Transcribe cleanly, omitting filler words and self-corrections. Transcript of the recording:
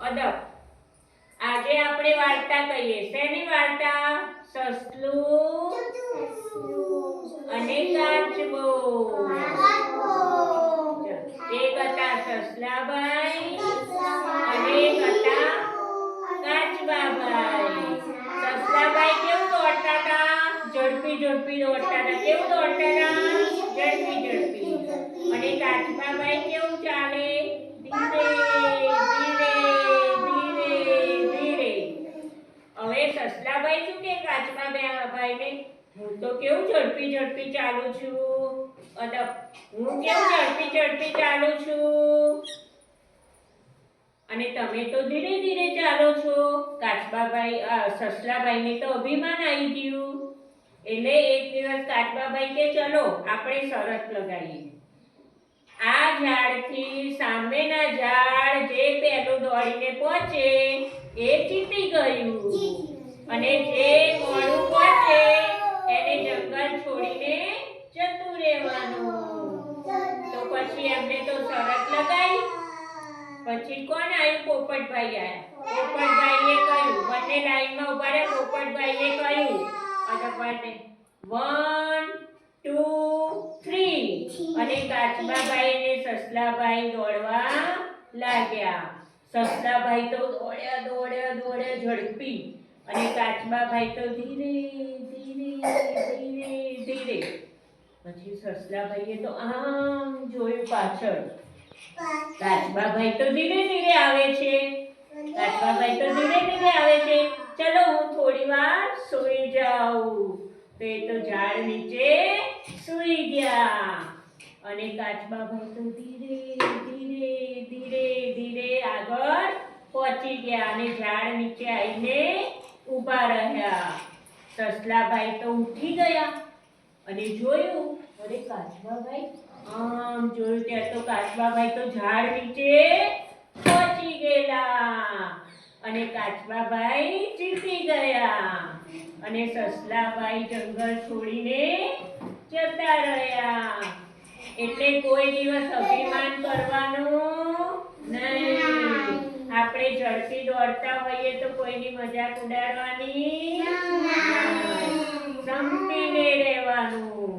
અદબ. આજે આપણે વાર્તા કહીએ. શેની વાર્તા? સસલું અને કાચબો. એક હતા સસલાભાઈ અને એક હતા કાચબાભાઈ. સસલાભાઈ કેવું દોડતા હતા? ઝડપી ઝડપી દોડતા હતા. કેવું દોડતા હતા? ઝડપી ઝડપી. અને કાચબાભાઈ કેવું ચાલે? ધીરે ધીરે ધીરે ધીરે. હવે સસલાભાઈ શું કે કાચબાભાઈને? હું તો કેવું ઝડપી ઝડપી ચાલું છું. અદબ. હું કેવું ઝડપી ઝડપી ચાલું છું અને તમે તો ધીરે ધીરે ચાલો છો. સસલાભાઈને તો અભિમાન આવી ગયું. એટલે એક દિવસ કાચબાભાઈ કે ચલો આપણે શરત લગાવીએ. આ ઝાડથી સામેના ઝાડ જે પહેલું દોડીને પહોંચે એ જીતી ગયું અને જે મોડું પહોંચે એને જંગલ છોડીને જતું રહેવાનું. તો પછી એમને તો શરત લગાવી. પછી કોણ આવ્યું? પોપટભાઈ આવ્યા. પોપટભાઈએ કહ્યું, બંને લાઈનમાં ઉભા રહ્યા. પોપટભાઈએ કહ્યું, અદબ 1 2 3 અને કાચબાભાઈ અને સસલાભાઈ દોડવા લાગ્યા. સસલાભાઈ તો દોડ્યા દોડ્યા દોડ્યા ઝડપી અને કાચબાભાઈ તો ધીરે ધીરે ધીરે ધીરે. પછી સસલાભાઈએ તો આમ જોયું પાછળ. કાચબાભાઈ તો ધીરે ધીરે આવે છે. કાચબાભાઈ તો ધીરે ધીરે આવે છે. ચલો હું થોડી વાર સૂઈ જાઉં. તો એ તો ઝાડ નીચે સૂઈ ગયા અને કાચબાભાઈ તો ધીરે ધીરે ધીરે ધીરે આગળ પહોંચી ગયા અને ઝાડ નીચે આવીને ઊભા રહ્યા. સસલાભાઈ તો ઉઠી ગયા અને જોયું, અરે કાચબાભાઈ. આમ જોયું ત્યાં તો કાચબાભાઈ તો ઝાડ નીચે પહોંચી ગયેલા અને કાચબાભાઈ જીતી ગયા અને સસલાભાઈ જંગલ છોડીને જતા રહ્યા. એટલે કોઈ દિવસ અભિમાન કરવાનું નહીં. આપણે ઝડપી દોડતા હોઈએ તો કોઈની મજાક ઉડાડવાની નહીં. સંપીને રહેવાનું.